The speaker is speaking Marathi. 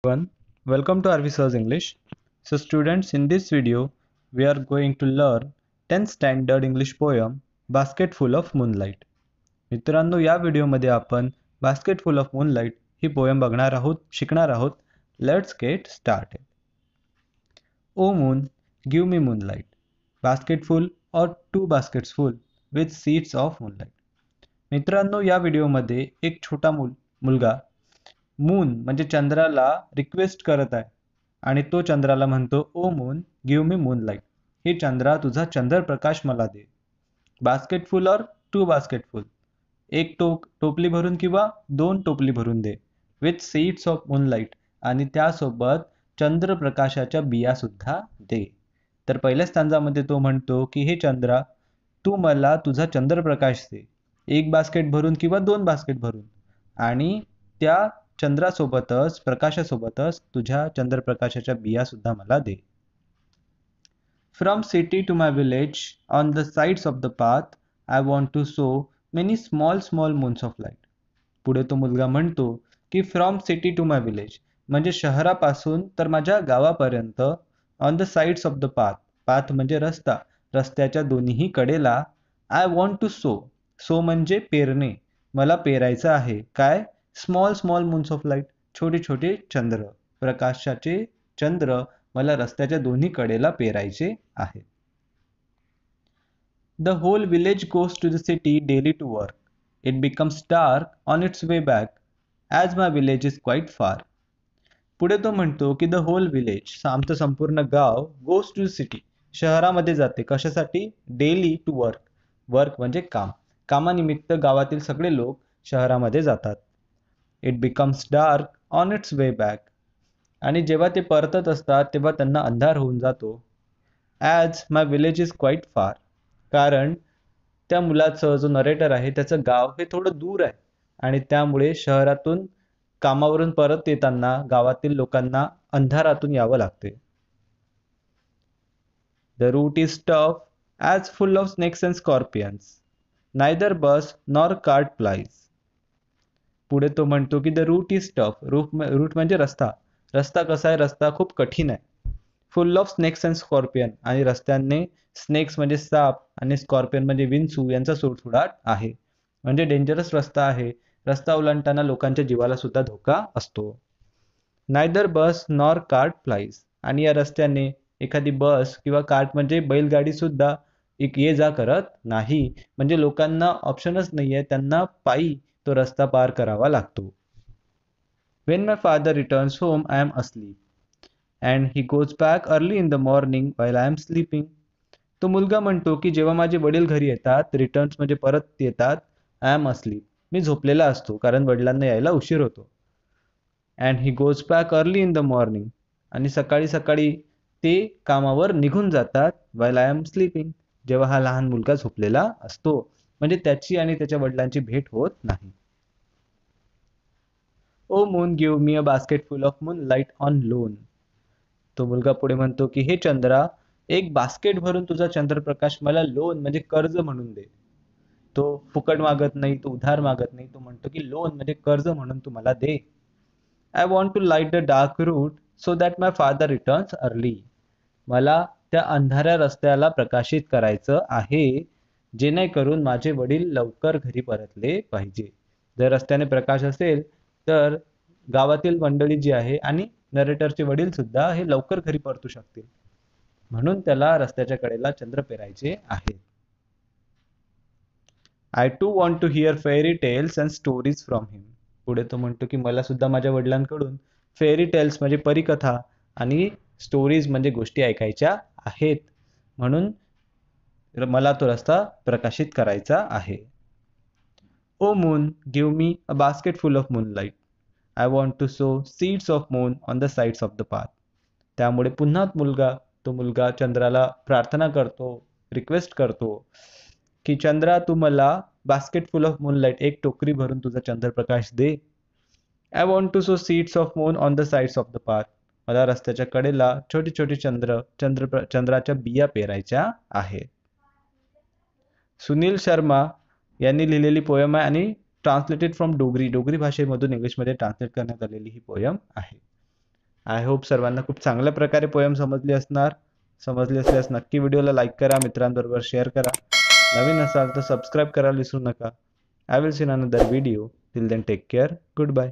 Everyone, welcome to Arvisa's English. So students, in this video, we are going to learn 10th standard English poem Basket Full of Moonlight. मित्रांनो, या व्हिडिओमध्ये आपण Basket Full of Moonlight he poem बघणार आहोत, शिकणार आहोत. Let's get started. O moon, give me moonlight. Basket full or two baskets full with seeds of moonlight. मित्रांनो, या व्हिडिओमध्ये एक छोटा मुलगा मून म्हणजे चंद्राला रिक्वेस्ट करत आहे आणि तो चंद्राला म्हणतो, O moon give me moonlight. हे चंद्रा, तुझा चंद्रप्रकाश मला दे. बास्केट फुल और टू बास्केट फुल, एक टोपली भरून किंवा दोन टोपली भरून दे. विथ सीड्स ऑफ मूनलाईट, आणि त्यासोबत चंद्रप्रकाशाच्या बिया सुद्धा दे. तर पहिल्या स्टांजामध्ये तो म्हणतो की हे चंद्रा, तू मला तुझा चंद्रप्रकाश दे, एक बास्केट भरून किंवा दोन बास्केट भरून, आणि त्या चंद्रासोबतच प्रकाशासोबतच तुझ्या चंद्रप्रकाशाच्या बिया सुद्धा मला दे. From city to my village on the sides of the path I want to sow many small small moons of light. पुढे तो मुलगा म्हणतो की from city to my village म्हणजे शहरापासून तर माझ्या गावापर्यंत, on the sides of the path, path म्हणजे रस्ता, रस्त्याच्या दोन्ही कडेला, I want to sow, sow म्हणजे पेरणे, मला पेरायचं आहे. काय? Small small moons of light, छोटे छोटे चंद्र, प्रकाशाचे चंद्र मला रस्त्याच्या दोन्ही कडेला पेरायचे आहे. The whole village goes to the city daily to work. It becomes dark on its way back as my village is quite far. पुढे तो म्हणतो की द होल विलेज, आमचं संपूर्ण गाव, गोज टू द सिटी, शहरामध्ये जाते. कशासाठी? डेली टू वर्क, वर्क म्हणजे काम, कामानिमित्त गावातील सगळे लोक शहरामध्ये जातात. It becomes dark on its way back, आणि जेव्हा ते परतत असतात तेव्हा त्यांना अंधार होऊन जातो. As my village is quite फार, कारण त्या मुलाचं, जो नरेटर आहे, त्याचं गाव हे थोडं दूर आहे आणि त्यामुळे शहरातून कामावरून परत येताना गावातील लोकांना अंधारातून यावं लागते. The route is tough as full of snakes and scorpions, neither bus nor cart plies. पुढे तो म्हणतो की the route is tough, route म्हणजे रस्ता, रस्ता कसा आहे? रस्ता खूप कठीण आहे. Full of snakes and scorpion, आणि रस्त्याने स्नेक्स म्हणजे साप आणि स्कॉर्पियन म्हणजे विंचू यांचा सुळसुळाट आहे, म्हणजे डेंजरस रस्ता आहे. रस्ता ओलांडताना लोकांच्या जीवाला सुद्धा धोका असतो. Neither bus nor cart flies, आणि या रस्त्याने एखादी बस किंवा कार्ट म्हणजे बैलगाडी सुद्धा ये जा करत नाही, म्हणजे लोकांना ऑप्शनच नाही आहे, त्यांना पायी तो रस्ता पार करावा लागतो. When my father returns home, I am asleep, and he goes back early in the morning while I am sleeping. तो मुलगा म्हणतो की जेव्हा माझे वडील घरी येतात, रिटर्न्स म्हणजे परत येतात, आय एम अस्लीप, मी झोपलेला असतो, कारण वडिलांना यायला उशीर होतो. And he goes back early in the morning, आणि सकाळी सकाळी ते कामावर निघून जातात, वाईल आय एम स्लीपिंग, जेव्हा हा लहान मुलगा झोपलेला असतो, म्हणजे त्याची आणि त्याच्या वडिलांची भेट होत नाही. O moon give me a basket full of moon light on loan. तो मुलगा पुढे म्हणतो की हे चंद्रा, एक बास्केट भरून तुझा चंद्रप्रकाश मला लोन म्हणजे कर्ज म्हणून दे. तो फुकट मागत नाही, तो उधार मागत नाही, तो म्हणतो की लोन म्हणजे कर्ज म्हणून तू मला दे. I want to light the dark route so that my father returns early. मला त्या अंधाऱ्या रस्त्याला प्रकाशित करायचं आहे, जेणेकरून माझे वडील लवकर घरी परतले पाहिजे. जर रस्त्याने प्रकाश असेल तर गावातील मंडळी जी आहे आणि नरेटरचे वडील सुद्धा हे लवकर घरी परतू शकतील, म्हणून त्याला रस्त्याच्या कडेला चंद्र पेरायचे आहे. I to want to hear fairy tales and stories from him. पुढे तो म्हणतो की मला सुद्धा माझ्या वडिलांकडून फेरी टेल्स म्हणजे परिकथा आणि स्टोरीज म्हणजे गोष्टी ऐकायच्या आहेत, म्हणून मला तो रस्ता प्रकाशित करायचा आहे. O moon give me a basket full of moonlight. I want to sow seeds of moon on the sides of the path. त्यामुळे पुन्हा तो मुलगा चंद्राला प्रार्थना करतो, रिक्वेस्ट करतो की चंद्रा, तू मला बास्केट फुल ऑफ मूनलाईट, एक टोकरी भरून तुझा चंद्रप्रकाश दे. I want to sow seeds of moon on the sides of the path. मला रस्त्याच्या कडेला छोटे छोटे चंद्राच्या बिया पेरायच्या आहेत. सुनील शर्मा यांनी लिहिलेली पोयम आहे आणि ट्रान्सलेटेड फ्रॉम डोगरी भाषेमधून इंग्लिशमध्ये ट्रान्सलेट करण्यात आलेली ही पोयम आहे. आय होप सर्वांना खूप चांगल्या प्रकारे पोयम समजली असल्यास नक्की व्हिडिओला लाईक करा, मित्रांबरोबर शेअर करा. नवीन असाल तर सबस्क्राईब करायला विसरू नका. I will see in another video. Till then take care. Good bye.